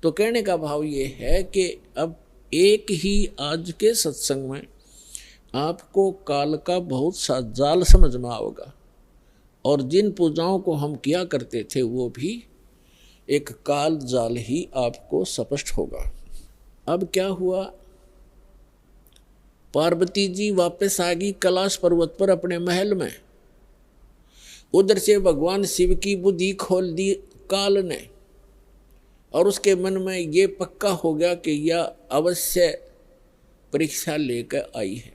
तो कहने का भाव ये है कि अब एक ही आज के सत्संग में आपको काल का बहुत सा जाल समझ में आओगा, और जिन पूजाओं को हम किया करते थे वो भी एक काल जाल ही आपको स्पष्ट होगा। अब क्या हुआ, पार्वती जी वापस आ गई कैलाश पर्वत पर अपने महल में। उधर से भगवान शिव की बुद्धि खोल दी काल ने, और उसके मन में ये पक्का हो गया कि यह अवश्य परीक्षा लेकर आई है।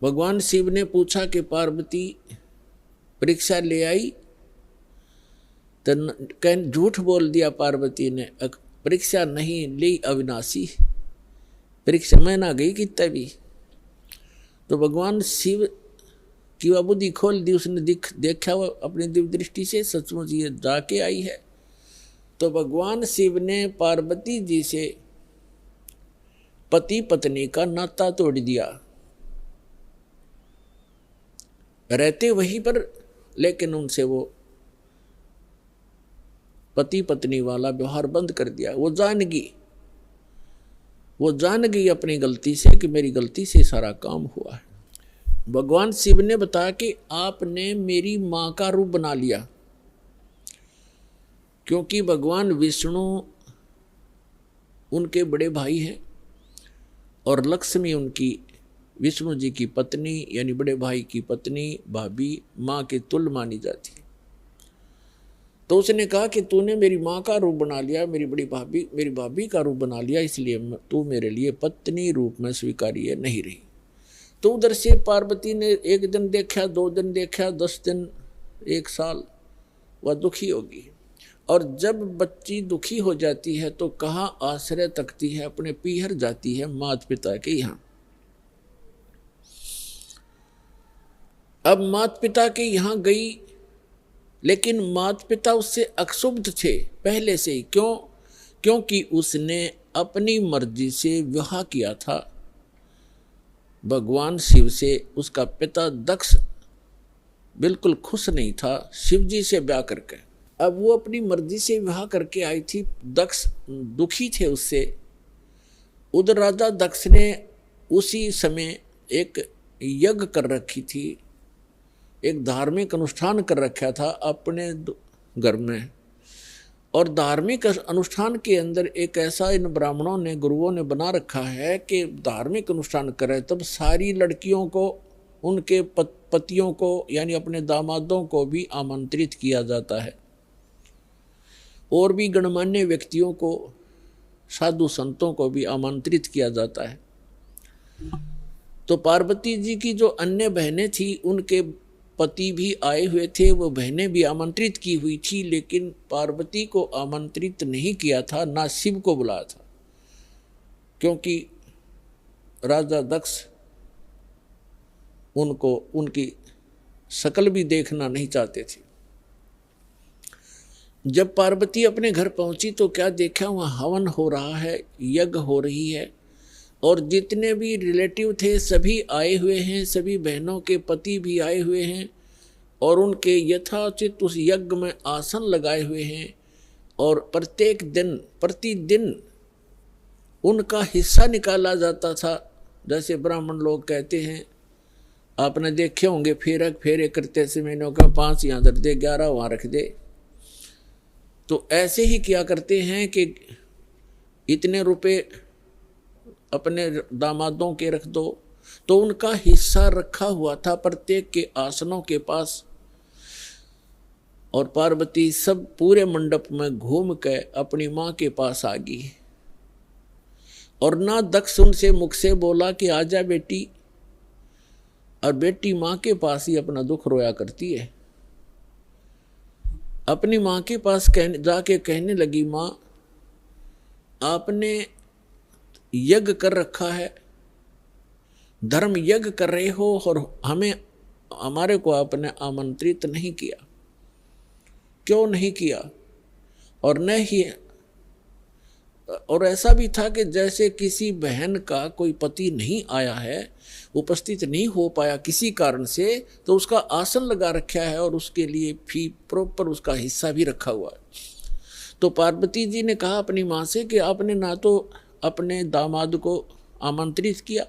भगवान शिव ने पूछा कि पार्वती परीक्षा ले आई? तो झूठ बोल दिया पार्वती ने, परीक्षा नहीं ली अविनाशी, परीक्षा में ना गई कितना भी। तो भगवान शिव की वह बुद्धि खोल दी, उसने देखा वो अपनी दिव्य दृष्टि से सचमुच ये जाके आई है। तो भगवान शिव ने पार्वती जी से पति पत्नी का नाता तोड़ दिया, रहते वहीं पर, लेकिन उनसे वो पति पत्नी वाला व्यवहार बंद कर दिया। वो जान गई अपनी गलती से कि मेरी गलती से सारा काम हुआ है। भगवान शिव ने बताया कि आपने मेरी मां का रूप बना लिया, क्योंकि भगवान विष्णु उनके बड़े भाई हैं और लक्ष्मी उनकी विष्णु जी की पत्नी यानी बड़े भाई की पत्नी भाभी मां के तुल्य मानी जाती है। तो उसने कहा कि तूने मेरी माँ का रूप बना लिया, मेरी भाभी का रूप बना लिया, इसलिए तू मेरे लिए पत्नी रूप में स्वीकार्य नहीं रही। तो उधर से पार्वती ने एक दिन देखा, 2 दिन देखा, 10 दिन, 1 साल, वह दुखी होगी। और जब बच्ची दुखी हो जाती है तो कहाँ आश्रय तकती है, अपने पीहर जाती है माता पिता के यहाँ। अब माता पिता के यहाँ गई, लेकिन माता पिता उससे अक्षुब्ध थे पहले से ही। क्यों? क्योंकि उसने अपनी मर्जी से विवाह किया था भगवान शिव से। उसका पिता दक्ष बिल्कुल खुश नहीं था शिव जी से ब्याह करके। अब वो अपनी मर्जी से विवाह करके आई थी, दक्ष दुखी थे उससे। उधर राजा दक्ष ने उसी समय एक यज्ञ कर रखी थी, एक धार्मिक अनुष्ठान कर रखा था अपने घर में। और धार्मिक अनुष्ठान के अंदर एक ऐसा इन ब्राह्मणों ने, गुरुओं ने बना रखा है कि धार्मिक अनुष्ठान करे तब सारी लड़कियों को, उनके पतियों को यानी अपने दामादों को भी आमंत्रित किया जाता है, और भी गणमान्य व्यक्तियों को, साधु संतों को भी आमंत्रित किया जाता है। तो पार्वती जी की जो अन्य बहनें थी उनके पति भी आए हुए थे, वो बहनें भी आमंत्रित की हुई थी, लेकिन पार्वती को आमंत्रित नहीं किया था, ना शिव को बुलाया था, क्योंकि राजा दक्ष उनको उनकी शक्ल भी देखना नहीं चाहते थे। जब पार्वती अपने घर पहुंची तो क्या देखा, वहाँ हवन हो रहा है, यज्ञ हो रही है, और जितने भी रिलेटिव थे सभी आए हुए हैं, सभी बहनों के पति भी आए हुए हैं, और उनके यथाचित उस यज्ञ में आसन लगाए हुए हैं। और प्रतिदिन उनका हिस्सा निकाला जाता था। जैसे ब्राह्मण लोग कहते हैं, आपने देखे होंगे फेरे करते समय का 5 यहाँ धर दे, 11 वहाँ रख दे। तो ऐसे ही किया करते हैं कि इतने रुपए अपने दामादों के रख दो। तो उनका हिस्सा रखा हुआ था प्रत्येक के आसनों के पास। और पार्वती सब पूरे मंडप में घूम के अपनी माँ के पास आ गई, और ना दक्ष उनसे मुख से बोला कि आजा बेटी, और बेटी माँ के पास ही अपना दुख रोया करती है। अपनी माँ के पास जाके कहने लगी, माँ आपने यज्ञ कर रखा है, धर्म यज्ञ कर रहे हो, और हमारे को आपने आमंत्रित नहीं किया। क्यों नहीं किया? और न ही, और ऐसा भी था कि जैसे किसी बहन का कोई पति नहीं आया है, उपस्थित नहीं हो पाया किसी कारण से, तो उसका आसन लगा रखा है और उसके लिए फी प्रॉपर उसका हिस्सा भी रखा हुआ है। तो पार्वती जी ने कहा अपनी माँ से कि आपने ना तो अपने दामाद को आमंत्रित किया,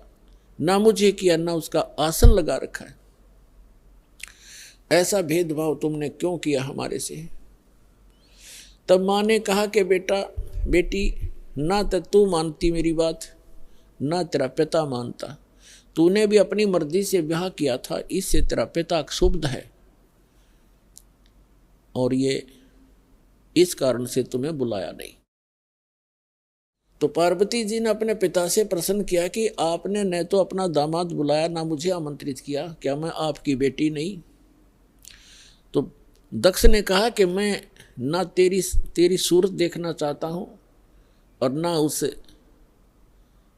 ना मुझे किया, ना उसका आसन लगा रखा है। ऐसा भेदभाव तुमने क्यों किया हमारे से? तब माँ ने कहा कि बेटा बेटी, ना तो तू मानती मेरी बात, ना तेरा पिता मानता। तूने भी अपनी मर्जी से ब्याह किया था, इससे तेरा पिता क्षुब्ध है और ये इस कारण से तुम्हें बुलाया नहीं। तो पार्वती जी ने अपने पिता से प्रश्न किया कि आपने न तो अपना दामाद बुलाया, ना मुझे आमंत्रित किया, क्या मैं आपकी बेटी नहीं? तो दक्ष ने कहा कि मैं ना तेरी सूरत देखना चाहता हूं और ना उस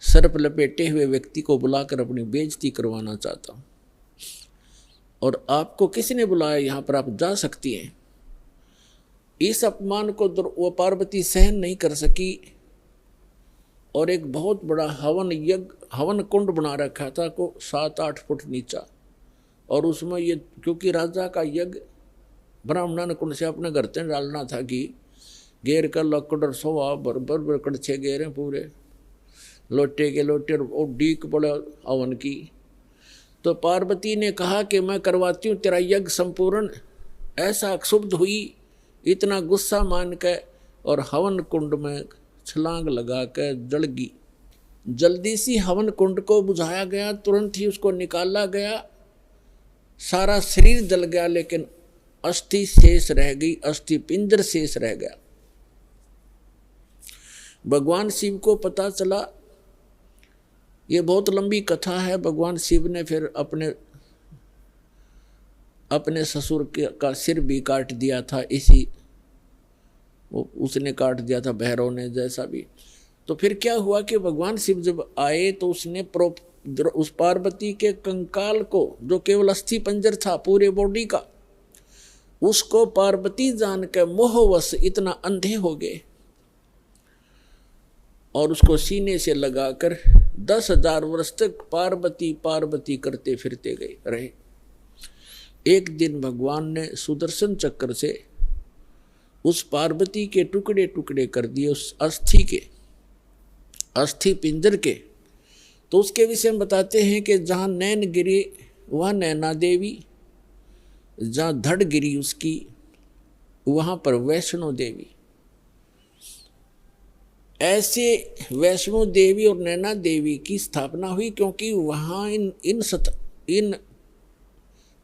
सर्प लपेटे हुए व्यक्ति को बुलाकर अपनी बेइज्जती करवाना चाहता हूं। और आपको किसने बुलाया? यहां पर आप जा सकती हैं। इस अपमान को वो पार्वती सहन नहीं कर सकी और एक बहुत बड़ा हवन कुंड बना रखा था को 7-8 फुट नीचा, और उसमें ये क्योंकि राजा का यज्ञ ब्राह्मण कुंड से अपने घर से डालना था कि घेर कर लकड़ और सोवा बरबर कड़छे घेरे पूरे लोटे के लोटे और डीक पड़े हवन की। तो पार्वती ने कहा कि मैं करवाती हूँ तेरा यज्ञ संपूर्ण। ऐसा क्षुब्ध हुई, इतना गुस्सा मान के, और हवन कुंड में छलांग लगा कर जल गई। जल्दी सी हवन कुंड को बुझाया गया, तुरंत ही उसको निकाला गया, सारा शरीर जल गया, लेकिन अस्थि शेष रह गई, अस्थि पिंजर शेष रह गया। भगवान शिव को पता चला, ये बहुत लंबी कथा है। भगवान शिव ने फिर अपने ससुर का सिर भी काट दिया था, उसने काट दिया था भैरव ने, जैसा भी। तो फिर क्या हुआ कि भगवान शिव जब आए तो उसने उस पार्वती के कंकाल को, जो केवल अस्थि पंजर था पूरे बॉडी का, उसको पार्वती जान के मोहवश इतना अंधे हो गए और उसको सीने से लगाकर 10,000 वर्ष तक पार्वती पार्वती करते फिरते गए रहे। एक दिन भगवान ने सुदर्शन चक्र से उस पार्वती के टुकड़े टुकड़े कर दिए, उस अस्थि पिंजर के। तो उसके विषय में बताते हैं कि जहाँ नैन गिरी वह नैना देवी, जहाँ धड़ गिरी उसकी वहाँ पर वैष्णो देवी। ऐसे वैष्णो देवी और नैना देवी की स्थापना हुई क्योंकि वहाँ इन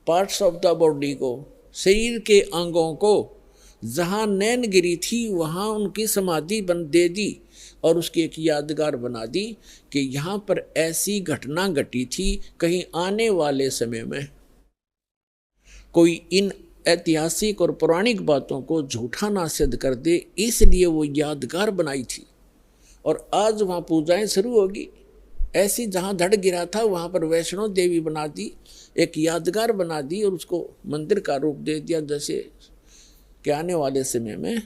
पार्ट्स ऑफ द बॉडी को, शरीर के अंगों को, जहाँ नैन गिरी थी वहाँ उनकी समाधि दे दी और उसकी एक यादगार बना दी कि यहाँ पर ऐसी घटना घटी थी, कहीं आने वाले समय में कोई इन ऐतिहासिक और पौराणिक बातों को झूठा ना सिद्ध कर दे, इसलिए वो यादगार बनाई थी। और आज वहाँ पूजाएं शुरू होगी। ऐसी जहाँ धड़ गिरा था वहाँ पर वैष्णो देवी बना दी, एक यादगार बना दी और उसको मंदिर का रूप दे दिया, जैसे कि आने वाले समय में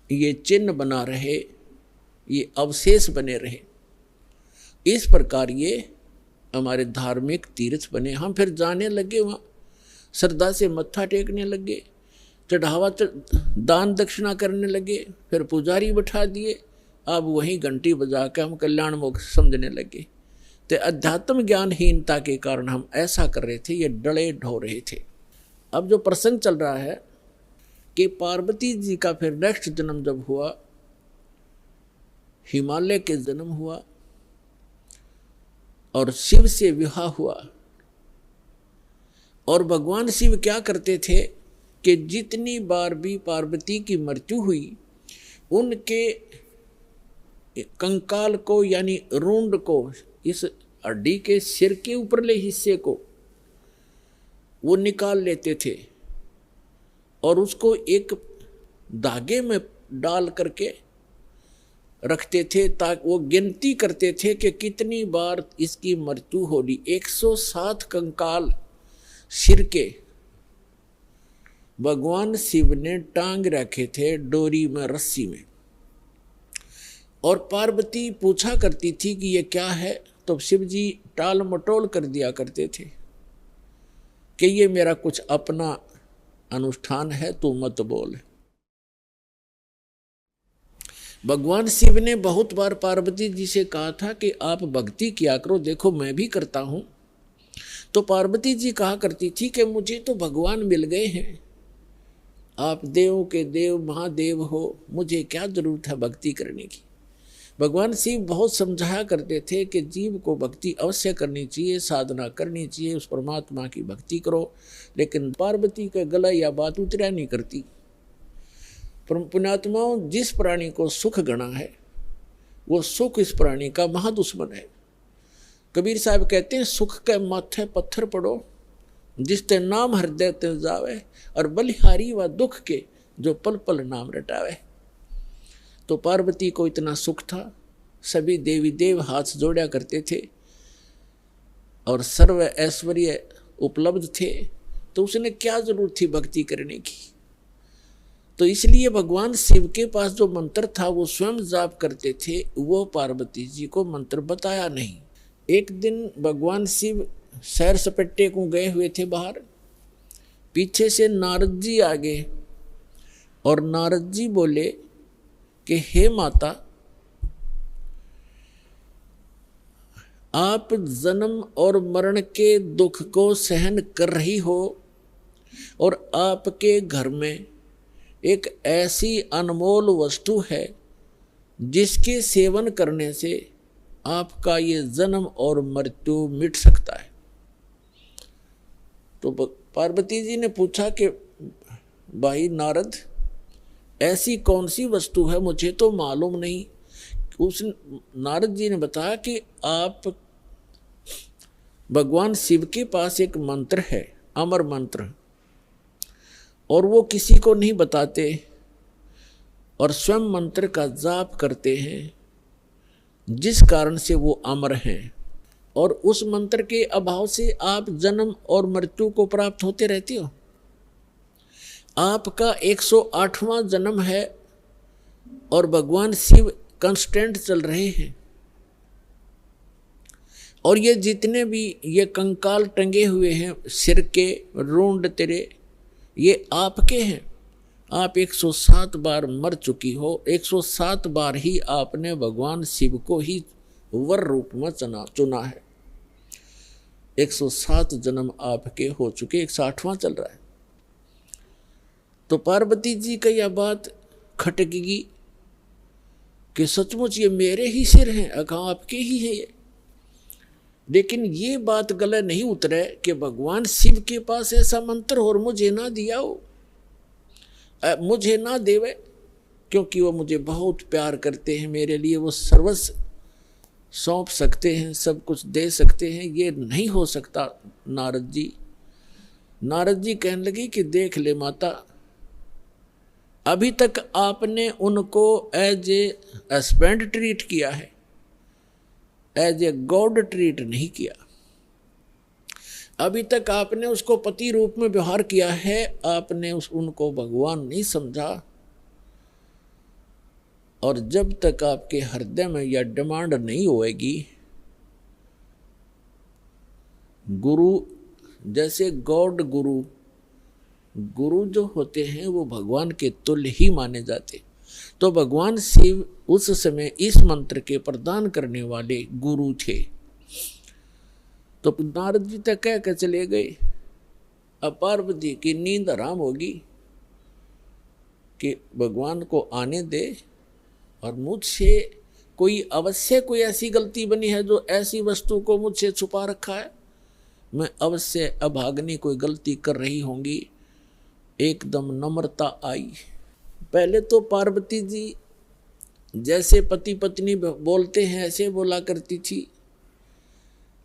ये चिन्ह बना रहे, ये अवशेष बने रहे। इस प्रकार ये हमारे धार्मिक तीर्थ बने। हम फिर जाने लगे, वहाँ श्रद्धा से मत्था टेकने लगे, चढ़ावा दान दक्षिणा करने लगे, फिर पुजारी बैठा दिए, अब वहीं घंटी बजा के हम कल्याण मोक्ष समझने लगे। तो अध्यात्म ज्ञानहीनता के कारण हम ऐसा कर रहे थे, ये डले ढो रहे थे। अब जो प्रसंग चल रहा है कि पार्वती जी का फिर नेक्स्ट जन्म जब हुआ, हिमालय के जन्म हुआ और शिव से विवाह हुआ। और भगवान शिव क्या करते थे कि जितनी बार भी पार्वती की मृत्यु हुई, उनके कंकाल को यानी रूंड को, इस हड्डी के सिर के ऊपरले हिस्से को वो निकाल लेते थे और उसको एक धागे में डाल करके रखते थे, ताकि वो गिनती करते थे कि कितनी बार इसकी मृत्यु होगी। 107 कंकाल सिर के भगवान शिव ने टांग रखे थे डोरी में, रस्सी में। और पार्वती पूछा करती थी कि ये क्या है, तो शिव जी टाल मटोल कर दिया करते थे कि ये मेरा कुछ अपना अनुष्ठान है, तू मत बोल। भगवान शिव ने बहुत बार पार्वती जी से कहा था कि आप भक्ति किया करो, देखो मैं भी करता हूं। तो पार्वती जी कहा करती थी कि मुझे तो भगवान मिल गए हैं, आप देवों के देव महादेव हो, मुझे क्या जरूरत है भक्ति करने की। भगवान शिव बहुत समझाया करते थे कि जीव को भक्ति अवश्य करनी चाहिए, साधना करनी चाहिए, उस परमात्मा की भक्ति करो। लेकिन पार्वती का गला या बात उतरा नहीं करती। पुण्यात्माओं, जिस प्राणी को सुख गणा है वो सुख इस प्राणी का महादुश्मन है। कबीर साहब कहते हैं, सुख के माथे पत्थर पड़ो जिसते नाम हृदय ते जावे, और बलिहारी व दुख के जो पल पल नाम रटावे। तो पार्वती को इतना सुख था, सभी देवी देव हाथ जोड़ा करते थे और सर्व ऐश्वर्य उपलब्ध थे, तो उसने क्या जरूरत थी भक्ति करने की। तो इसलिए भगवान शिव के पास जो मंत्र था वो स्वयं जाप करते थे, वो पार्वती जी को मंत्र बताया नहीं। एक दिन भगवान शिव सैर सपट्टे को गए हुए थे बाहर, पीछे से नारद जी आ गए और नारद जी बोले कि हे माता, आप जन्म और मरण के दुख को सहन कर रही हो और आपके घर में एक ऐसी अनमोल वस्तु है जिसके सेवन करने से आपका ये जन्म और मृत्यु मिट सकता है। तो पार्वती जी ने पूछा कि भाई नारद, ऐसी कौन सी वस्तु है, मुझे तो मालूम नहीं। उस नारद जी ने बताया कि आप भगवान शिव के पास एक मंत्र है, अमर मंत्र, और वो किसी को नहीं बताते और स्वयं मंत्र का जाप करते हैं, जिस कारण से वो अमर हैं। और उस मंत्र के अभाव से आप जन्म और मृत्यु को प्राप्त होते रहते हो। आपका 108वां जन्म है और भगवान शिव कांस्टेंट चल रहे हैं, और ये जितने भी ये कंकाल टंगे हुए हैं सिर के रूंड तेरे, ये आपके हैं। आप 107 बार मर चुकी हो, 107 बार ही आपने भगवान शिव को ही वर रूप में चुना है। 107 जन्म आपके हो चुके, 108वां चल रहा है। तो पार्वती जी का यह बात खटकेगी कि सचमुच ये मेरे ही सिर हैं, अगर आपके ही है ये। लेकिन ये बात गले नहीं उतरे कि भगवान शिव के पास ऐसा मंत्र और मुझे ना दिया हो, मुझे ना देवे, क्योंकि वो मुझे बहुत प्यार करते हैं, मेरे लिए वो सर्वस्व सौंप सकते हैं, सब कुछ दे सकते हैं। ये नहीं हो सकता नारद जी। नारद जी कहने लगे कि देख ले माता, अभी तक आपने उनको एज ए हस्बैंड ट्रीट किया है, एज ए गॉड ट्रीट नहीं किया। अभी तक आपने उसको पति रूप में व्यवहार किया है, आपने उनको भगवान नहीं समझा। और जब तक आपके हृदय में यह डिमांड नहीं होएगी, गुरु जैसे गॉड गुरु जो होते हैं वो भगवान के तुल्य ही माने जाते। तो भगवान शिव उस समय इस मंत्र के प्रदान करने वाले गुरु थे। तो नारद जी तक कह कर चले गए। अब पार्वती की नींद हराम होगी कि भगवान को आने दे, और मुझसे कोई अवश्य कोई ऐसी गलती बनी है जो ऐसी वस्तु को मुझसे छुपा रखा है, मैं अवश्य अभाग्नि कोई गलती कर रही होंगी। एकदम नम्रता आई। पहले तो पार्वती जी जैसे पति पत्नी बोलते हैं ऐसे बोला करती थी,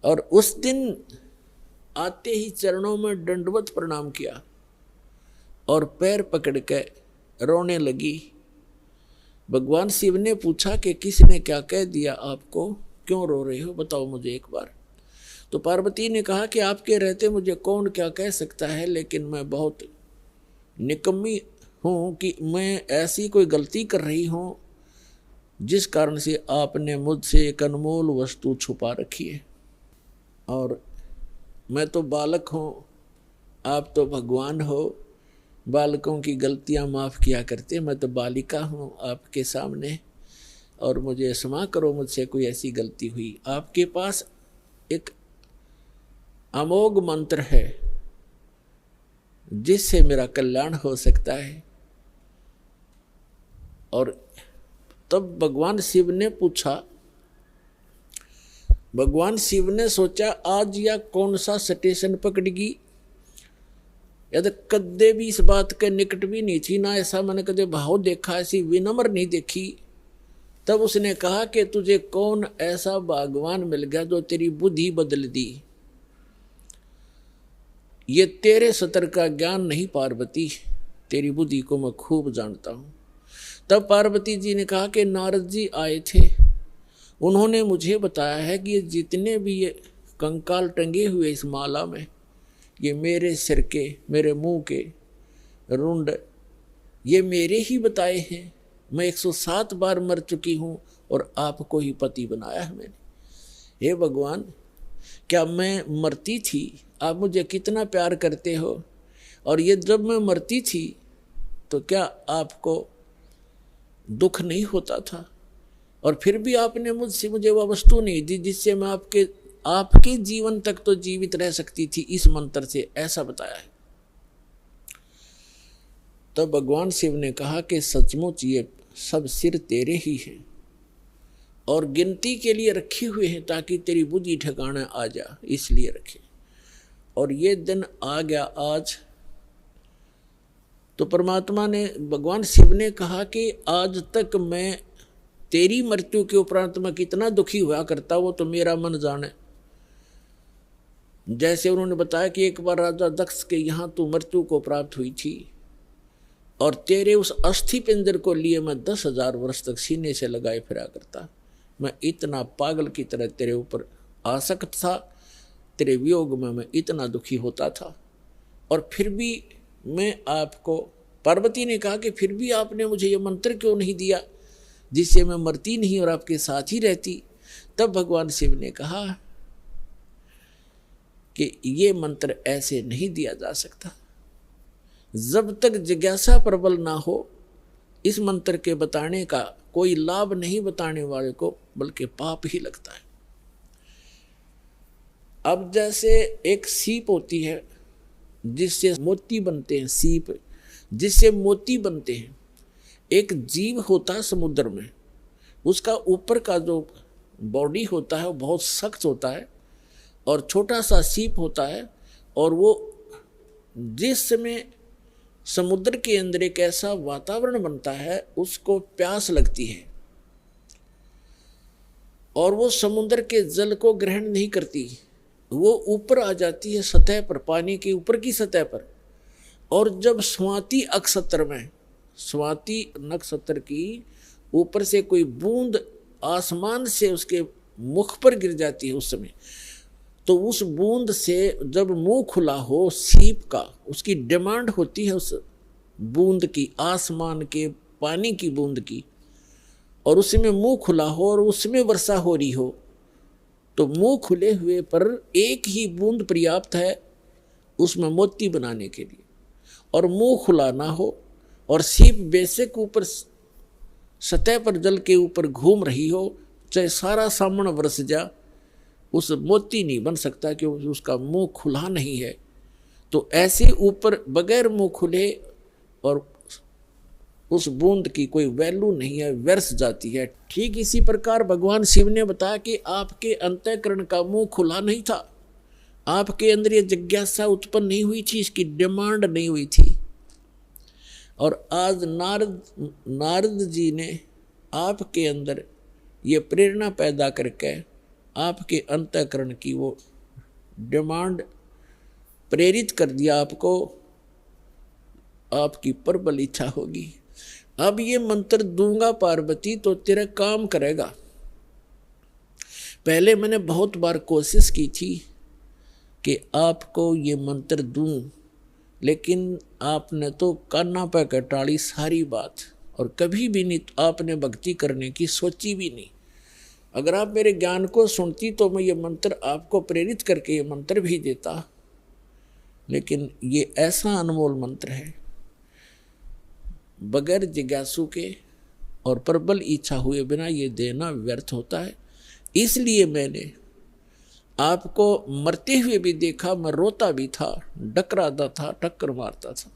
और उस दिन आते ही चरणों में दंडवत प्रणाम किया और पैर पकड़ के रोने लगी। भगवान शिव ने पूछा कि किसने क्या कह दिया आपको, क्यों रो रहे हो, बताओ मुझे एक बार। तो पार्वती ने कहा कि आपके रहते मुझे कौन क्या कह सकता है, लेकिन मैं बहुत निकम्मी हूँ कि मैं ऐसी कोई गलती कर रही हूँ जिस कारण से आपने मुझसे एक अनमोल वस्तु छुपा रखी है। और मैं तो बालक हूँ, आप तो भगवान हो, बालकों की गलतियाँ माफ़ किया करते, मैं तो बालिका हूँ आपके सामने। और मुझे क्षमा करो, मुझसे कोई ऐसी गलती हुई। आपके पास एक अमोघ मंत्र है जिससे मेरा कल्याण हो सकता है। और तब भगवान शिव ने पूछा, भगवान शिव ने सोचा आज या कौन सा स्टेशन पकड़गी, या तो कदे भी इस बात के निकट भी नहीं थी, ना ऐसा मैंने कदे भाव देखा, ऐसी विनम्र नहीं देखी। तब उसने कहा कि तुझे कौन ऐसा भगवान मिल गया जो तेरी बुद्धि बदल दी। ये तेरे सतर का ज्ञान नहीं पार्वती, तेरी बुद्धि को मैं खूब जानता हूं। तब पार्वती जी ने कहा कि नारद जी आए थे, उन्होंने मुझे बताया है कि ये जितने भी ये कंकाल टंगे हुए इस माला में, ये मेरे सिर के, मेरे मुंह के रुंड, ये मेरे ही बताए हैं। मैं 107 बार मर चुकी हूं और आपको ही पति बनाया है मैंने। हे भगवान, क्या मैं मरती थी, आप मुझे कितना प्यार करते हो, और ये जब मैं मरती थी तो क्या आपको दुख नहीं होता था, और फिर भी आपने मुझे वह वस्तु नहीं दी जिससे मैं आपके जीवन तक तो जीवित रह सकती थी, इस मंत्र से, ऐसा बताया है। तो भगवान शिव ने कहा कि सचमुच ये सब सिर तेरे ही हैं और गिनती के लिए रखे हुए हैं ताकि तेरी बुद्धि ठिकाना आ जा, इसलिए रखे। और ये दिन आ गया आज। तो परमात्मा ने, भगवान शिव ने कहा कि आज तक मैं तेरी मृत्यु के उपरांत मैं कितना दुखी हुआ करता, वो तो मेरा मन जाने। जैसे उन्होंने बताया कि एक बार राजा दक्ष के यहाँ तू मृत्यु को प्राप्त हुई थी और तेरे उस अस्थि पिंजर को लिए मैं 10,000 वर्ष तक सीने से लगाए फिरा करता। मैं इतना पागल की तरह तेरे ऊपर आसक्त था, तेरे वियोग में मैं इतना दुखी होता था, और फिर भी मैं आपको, पार्वती ने कहा कि फिर भी आपने मुझे ये मंत्र क्यों नहीं दिया जिससे मैं मरती नहीं और आपके साथ ही रहती। तब भगवान शिव ने कहा कि ये मंत्र ऐसे नहीं दिया जा सकता, जब तक जिज्ञासा प्रबल ना हो इस मंत्र के बताने का कोई लाभ नहीं बताने वाले को, बल्कि पाप ही लगता है। अब जैसे एक सीप होती है जिससे मोती बनते हैं, सीप जिससे मोती बनते हैं। एक जीव होता है समुद्र में, उसका ऊपर का जो बॉडी होता है वो बहुत सख्त होता है, और छोटा सा सीप होता है, और वो जिस समय समुद्र के अंदर एक ऐसा वातावरण बनता है उसको प्यास लगती है और वो समुद्र के जल को ग्रहण नहीं करती, वो ऊपर आ जाती है सतह पर, पानी के ऊपर की सतह पर। और जब स्वाति नक्षत्र में, स्वाति नक्षत्र की ऊपर से कोई बूंद आसमान से उसके मुख पर गिर जाती है उस समय, तो उस बूंद से जब मुंह खुला हो सीप का, उसकी डिमांड होती है उस बूंद की, आसमान के पानी की बूंद की, और उसमें मुंह खुला हो और उसमें वर्षा हो रही हो, तो मुंह खुले हुए पर एक ही बूंद पर्याप्त है उसमें मोती बनाने के लिए। और मुंह खुला ना हो और सीप बेशक ऊपर सतह पर जल के ऊपर घूम रही हो, चाहे सारा सामन बरस जा, उस मोती नहीं बन सकता क्योंकि उसका मुंह खुला नहीं है। तो ऐसे ऊपर बगैर मुंह खुले और उस बूंद की कोई वैल्यू नहीं है, व्यर्थ जाती है। ठीक इसी प्रकार भगवान शिव ने बताया कि आपके अंतःकरण का मुंह खुला नहीं था, आपके अंदर ये जिज्ञासा उत्पन्न नहीं हुई थी, इसकी डिमांड नहीं हुई थी। और आज नारद जी ने आपके अंदर ये प्रेरणा पैदा करके आपके अंतःकरण की वो डिमांड प्रेरित कर दिया, आपको आपकी प्रबल इच्छा होगी। अब ये मंत्र दूंगा पार्वती तो तेरा काम करेगा। पहले मैंने बहुत बार कोशिश की थी कि आपको ये मंत्र दूं, लेकिन आपने तो कान्ना पे कटाड़ी सारी बात, और कभी भी नहीं आपने भक्ति करने की सोची भी नहीं। अगर आप मेरे ज्ञान को सुनती तो मैं ये मंत्र आपको प्रेरित करके ये मंत्र भी देता, लेकिन ये ऐसा अनमोल मंत्र है, बगैर जिज्ञासु के और प्रबल इच्छा हुए बिना ये देना व्यर्थ होता है। इसलिए मैंने आपको मरते हुए भी देखा, मैं रोता भी था, डकराता था, टक्कर मारता था,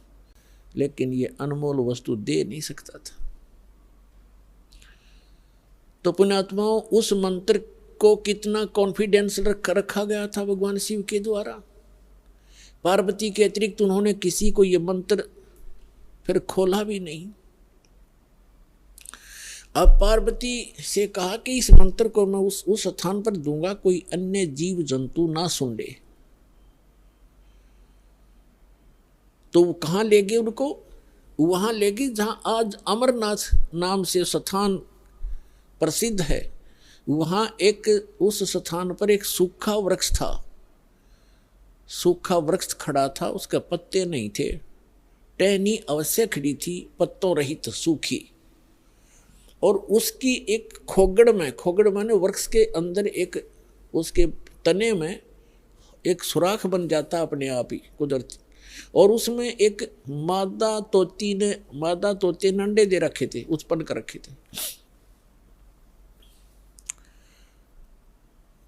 लेकिन ये अनमोल वस्तु दे नहीं सकता था। तो पुण्यात्माओं, उस मंत्र को कितना कॉन्फिडेंस रखा गया था भगवान शिव के द्वारा। पार्वती के अतिरिक्त उन्होंने किसी को ये मंत्र फिर खोला भी नहीं। अब पार्वती से कहा कि इस मंत्र को मैं उस स्थान पर दूंगा, कोई अन्य जीव जंतु ना सुन ले। तो वो कहाँ ले गए उनको? वहां ले गए जहां आज अमरनाथ नाम से स्थान प्रसिद्ध है। वहां एक उस स्थान पर एक सूखा वृक्ष था, सूखा वृक्ष खड़ा था, उसके पत्ते नहीं थे, टहनी अवश्य खड़ी थी, पत्तों रहित सूखी। और उसकी एक खोगड़ माने वृक्ष के अंदर एक उसके तने में एक सुराख बन जाता अपने आप ही कुदरती। और उसमें एक मादा तोते ने अंडे दे रखे थे, उत्पन्न कर रखे थे।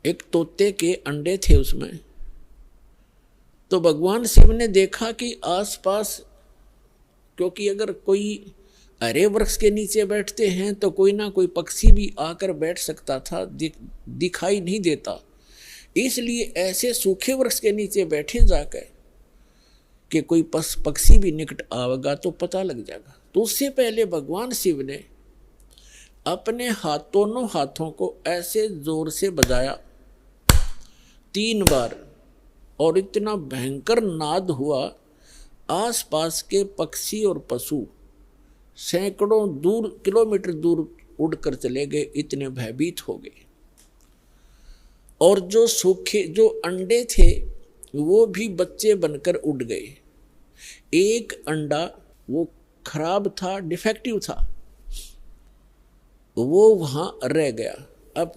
एक तोते के अंडे थे उसमें। तो भगवान शिव ने देखा कि आसपास, क्योंकि अगर कोई हरे वृक्ष के नीचे बैठते हैं तो कोई ना कोई पक्षी भी आकर बैठ सकता था, दिखाई नहीं देता। इसलिए ऐसे सूखे वृक्ष के नीचे बैठे जाकर कि कोई पक्षी भी निकट आवेगा तो पता लग जाएगा। तो उससे पहले भगवान शिव ने अपने दोनों हाथों को ऐसे जोर से बजाया 3 बार, और इतना भयंकर नाद हुआ, आसपास के पक्षी और पशु सैकड़ों किलोमीटर दूर उड़कर चले गए, इतने भयभीत हो गए। और जो अंडे थे वो भी बच्चे बनकर उड़ गए। एक अंडा वो खराब था, डिफेक्टिव था, वो वहां रह गया। अब